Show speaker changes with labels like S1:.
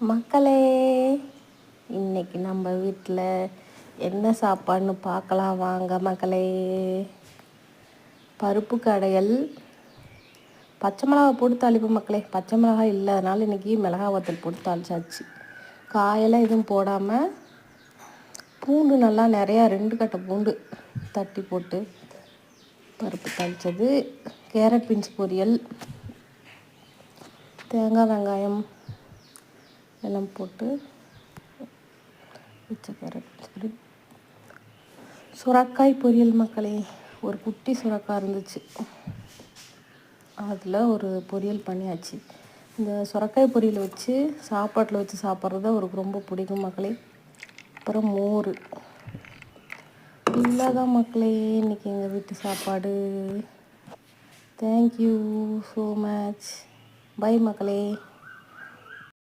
S1: மக்களே, இன்னைக்கு நம்ம வீட்டில் என்ன சாப்பாடுன்னு பார்க்கலாம் வாங்க மக்களே. பருப்பு கடையல், பச்சை மிளகா போட்டு தாளிப்பு மக்களே. பச்சை மிளகாய் இல்லாதனால இன்றைக்கி மிளகா வத்தல் போட்டு தாளிச்சாச்சு. காயெல்லாம் எதுவும் போடாமல் பூண்டு நல்லா நிறையா 2 கட்டை பூண்டு தட்டி போட்டு பருப்பு தாளித்தது. கேரட் பீன்ஸ் பொரியல், தேங்காய் வெங்காயம் எல்லாம் போட்டு வச்ச கேரட் பொரியல். சுரக்காய் பொரியல் மக்களே. ஒரு குட்டி சுரக்காய் இருந்துச்சு, அதில் ஒரு பொரியல் பண்ணியாச்சு. இந்த சுரக்காய் பொரியல் வச்சு சாப்பாட்டில் வச்சு சாப்பிட்றது அவருக்கு ரொம்ப பிடிக்கும் மக்களே. அப்புறம் மோர். இவ்வளோதான் மக்களே இன்றைக்கி எங்கள் வீட்டு சாப்பாடு. Thank you so much. பை மக்களே.